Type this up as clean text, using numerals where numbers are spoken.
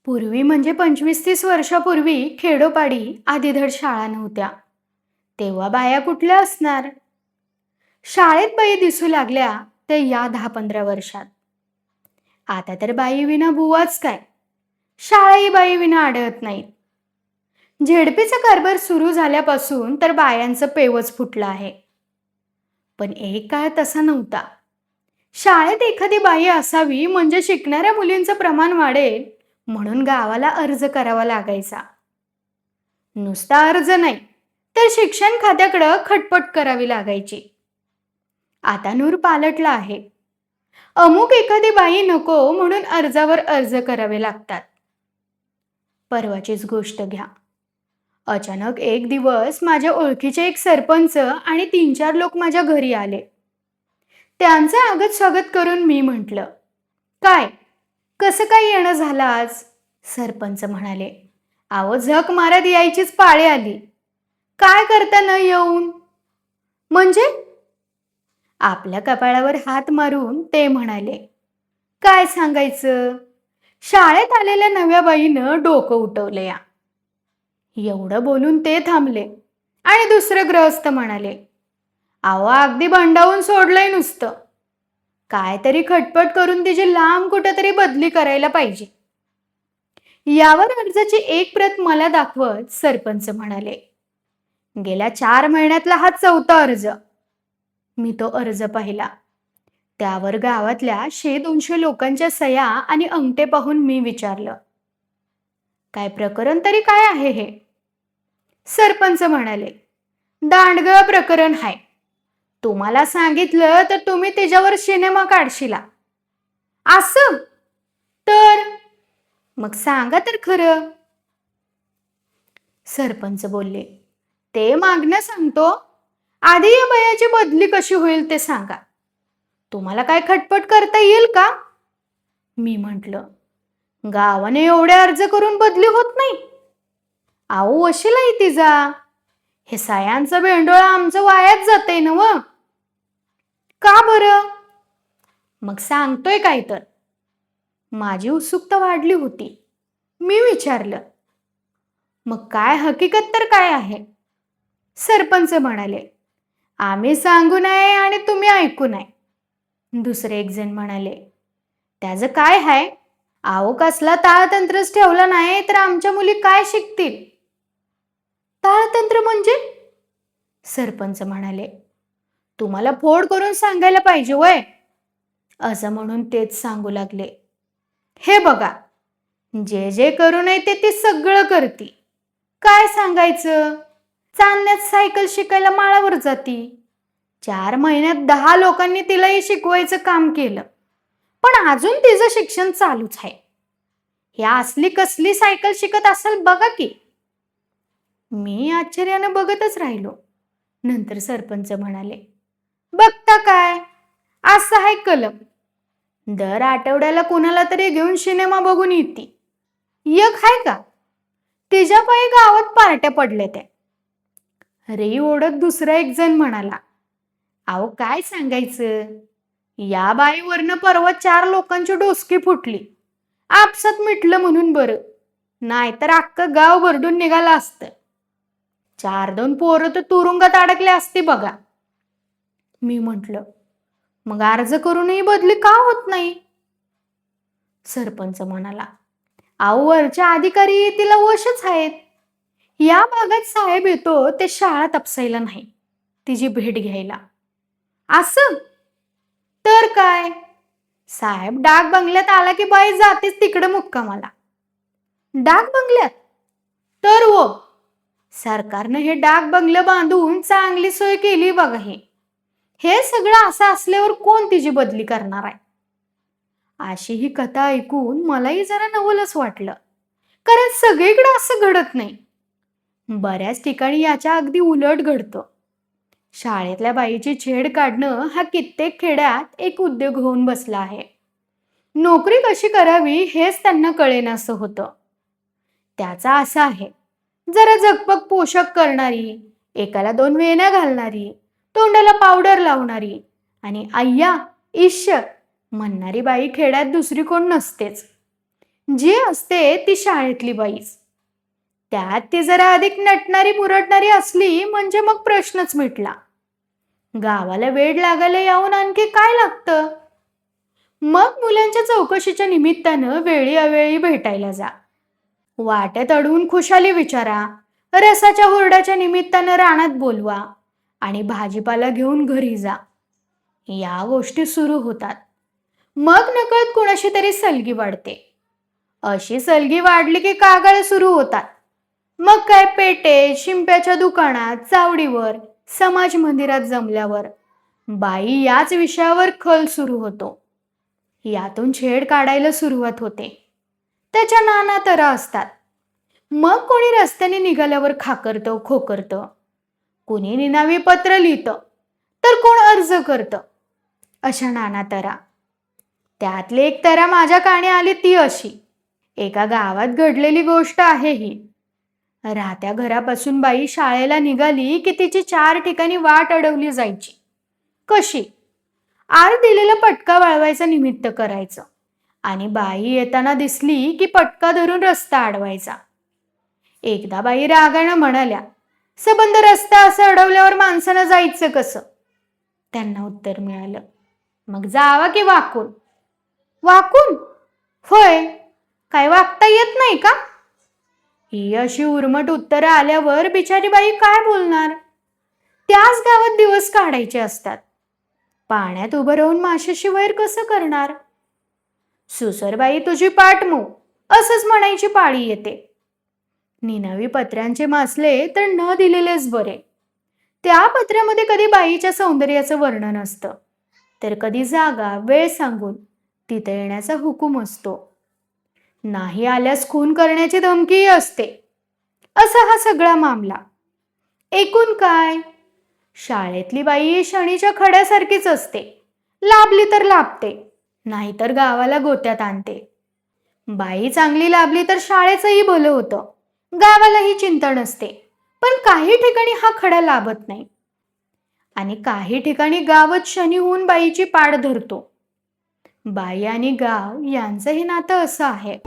पूर्वी म्हणजे 25-30 वर्षापूर्वी खेडोपाडी आधीधड शाळा नव्हत्या. तेव्हा बाया कुठल्या असणार? शाळेत बाई दिसू लागल्या ते या 10-15 वर्षात. आता तर बाई विना बुवाच काय. शाळाही बाई विना आढळत नाहीत. झेडपीचा कारभार सुरू झाल्यापासून तर बायांचं पेवच फुटलं आहे. पण एक काळ तसा नव्हता. शाळेत एखादी बाई असावी म्हणजे शिकणाऱ्या मुलींचं प्रमाण वाढेल म्हणून गावाला अर्ज करावा लागायचा. नुसता अर्ज नाही, तर शिक्षण खात्याकडं खटपट करावी लागायची. आता नूर पालटला आहे. अमुक एखादी बाई नको म्हणून अर्जावर अर्ज करावे लागतात. परवाचीच गोष्ट घ्या. अचानक एक दिवस माझ्या ओळखीचे एक सरपंच आणि 3-4 लोक माझ्या घरी आले. त्यांचं आगत स्वागत करून मी म्हटलं, काय, कसं काय येणं झालं आज? सरपंच म्हणाले, अहो झक मारत यायचीच पाळी आली. काय करता न येऊन? म्हणजे? आपल्या कपाळावर हात मारून ते म्हणाले, काय सांगायचं? शाळेत आलेल्या नव्या बाईनं डोकं उठवलं या. एवढं बोलून ते थांबले आणि दुसरं गृहस्थ म्हणाले, अहो अगदी भंडावून सोडलंय नुसतं. काय तरी खटपट करून तिची लांब कुठेतरी बदली करायला पाहिजे. यावर अर्जाची एक प्रत मला दाखवत सरपंच म्हणाले, गेल्या 4 महिन्यातला हा 4था अर्ज. मी तो अर्ज पाहिला. त्यावर गावातल्या 100-200 लोकांच्या सह्या आणि अंगठे पाहून मी विचारलं, काय प्रकरण तरी काय आहे हे? सरपंच म्हणाले, दांडगं प्रकरण आहे. तुम्हाला सांगितलं तर तुम्ही त्याच्यावर सिनेमा काढशिला. असं? तर मग सांगा तर खरं. सरपंच बोलले, ते मागणं सांगतो. आधी या बयाची बदली कशी होईल ते सांगा. तुम्हाला काय खटपट करता येईल का? मी म्हटलं, गावाने एवढे अर्ज करून बदली होत नाही. अहो वशिलाही तिचा. हे सायांचं भेंडोळा आमचं वायाच जातंय ना व. का बरं? मग सांगतोय काय तर. माझी उत्सुकता वाढली होती. मी विचारलं, मग काय हकीकत तर काय आहे? सरपंच म्हणाले, आम्ही सांगू नये आणि तुम्ही ऐकू नये. दुसरे एक जण म्हणाले, त्याचं काय आहे? अहो कसला ताळतंत्रच ठेवला नाही तर आमच्या मुली काय शिकतील? ताळतंत्र म्हणजे? सरपंच म्हणाले, तुम्हाला फोड करून सांगायला पाहिजे वय. असं म्हणून तेच सांगू लागले, हे बघा, जे जे करू नये ते ती सगळं करती. काय सांगायचं? चालण्यात सायकल शिकायला माळावर जाती. 4 महिन्यात 10 लोकांनी तिलाही शिकवायचं काम केलं. पण अजून तिचं शिक्षण चालूच आहे. ह्या असली कसली सायकल शिकत असेल बघा की. मी आश्चर्याने बघतच राहिलो. नंतर सरपंच म्हणाले, बघता काय, असं आहे कलम. दर आठवड्याला कुणाला तरी घेऊन सिनेमा बघून येते. एक आहे का? तिच्या पायी गावात पार्ट्या पडल्या त्या. रे ओढत दुसरा एक जण म्हणाला, अहो काय सांगायचं? या बाईवरनं परवा 4 लोकांची डोसकी फुटली. आपसात मिटलं म्हणून बरं. नाहीतर अख्खं गाव भरडून निघालं असतं. 4-2 पोरं तर तुरुंगात अडकले असते बघा. मी म्हटलं, मग अर्ज करूनही बदली का होत नाही? सरपंच म्हणाला, अहो वरच्या अधिकारी तिला वशच आहेत. या भागात साहेब येतो ते शाळा तपसायला नाही, तिची भेट घ्यायला. असं? तर काय? साहेब डाक बंगल्यात आला की बाई जातेच तिकडे मुक्कामाला. डाक बंगल्यात? तर हो, सरकारनं हे डाक बंगलं बांधून चांगली सोय केली बघा हे. हे सगळं असं असल्यावर कोण तिची बदली करणार आहे? अशी ही कथा ऐकून मलाही जरा नवलच वाटलं. कारण सगळीकडे असं घडत नाही. बऱ्याच ठिकाणी याच्या अगदी उलट घडतं. शाळेतल्या बाईची छेड काढणं हा कित्येक खेड्यात एक उद्योग होऊन बसला आहे. नोकरी कशी करावी हेच त्यांना कळेनासं होतं. त्याचा असा आहे, जरा झगपक पोषक करणारी, एकाला 2 वेण्या घालणारी, तोंडाला पावडर लावणारी आणि अय्या इश्य म्हणणारी बाई खेड्यात दुसरी कोण नसतेच. जी असते ती शाळेतली बाईच. त्यात ती जरा अधिक नटणारी मुरडणारी असली म्हणजे मग प्रश्नच मिटला. गावाला वेड लागायला यावून आणखी काय लागतं? मग मुलांच्या चौकशीच्या निमित्तानं वेळी अवेळी भेटायला जा. वाटेत अडवून खुशाली विचारा. रसाच्या हुरड्याच्या निमित्तानं रानात बोलवा आणि भाजीपाला घेऊन घरी जा. या गोष्टी सुरू होतात. मग नकळत कुणाशी तरी सलगी वाढते. अशी सलगी वाढली की कागाळ सुरू होतात. मग काय पेटे, शिंप्याच्या दुकानात, चावडीवर, समाज मंदिरात जमल्यावर बाई याच विषयावर खल सुरू होतो. यातून छेड काढायला सुरुवात होते. त्याच्या नाना तऱ्हा असतात. मग कोणी रस्त्याने निघाल्यावर खाकरतं खोकरतं, कोणी निनावी पत्र लिहितं, तर कोण अर्ज करतं. अशा नाना तऱ्हा. त्यातली एक तऱ्हा माझ्या कानी आली ती अशी. एका गावात घडलेली गोष्ट आहे ही. राहत्या घरापासून बाई शाळेला निघाली की तिची 4 ठिकाणी वाट अडवली जायची. कशी? आर दिलेला पटका वळवायचा निमित्त करायचं आणि बाई येताना दिसली की पटका धरून रस्ता अडवायचा. एकदा बाई रागानं म्हणाल्या, सबंध रस्ता असं अडवल्यावर माणसानं जायचं कसं? त्यांना उत्तर मिळालं, मग जावा की वाकून. वाकून? होय, काय वागता येत नाही का? ही अशी उर्मट उत्तरं आल्यावर बिचारी बाई काय बोलणार? त्याच गावात दिवस काढायचे असतात. पाण्यात उभं राहून माशाशी वैर कसं करणार? सुसरबाई तुझी पाठ मो, असंच म्हणायची पाळी येते. निनावी पत्र्यांचे मासले तर न दिलेलेच बरे. त्या पत्र्यामध्ये कधी बाईच्या सौंदर्याचं वर्णन असतं, तर कधी जागा वेळ सांगून तिथे येण्याचा हुकूम असतो. नाही आल्यास खून करण्याची धमकीही असते. असा हा सगळा मामला. एकूण काय? शाळेतली बाई शनीच्या खड्यासारखीच असते. लाभली तर लाभते, नाहीतर गावाला गोत्यात आणते. बाई चांगली लाभली तर शाळेचंही भलं होतं, गावालाही चिंता नसते. पण काही ठिकाणी हा खडा लाभत नाही आणि काही ठिकाणी गावच शनी होऊन बाईची पाड धरतो. बाई आणि गाव यांचं हे नातं असं आहे.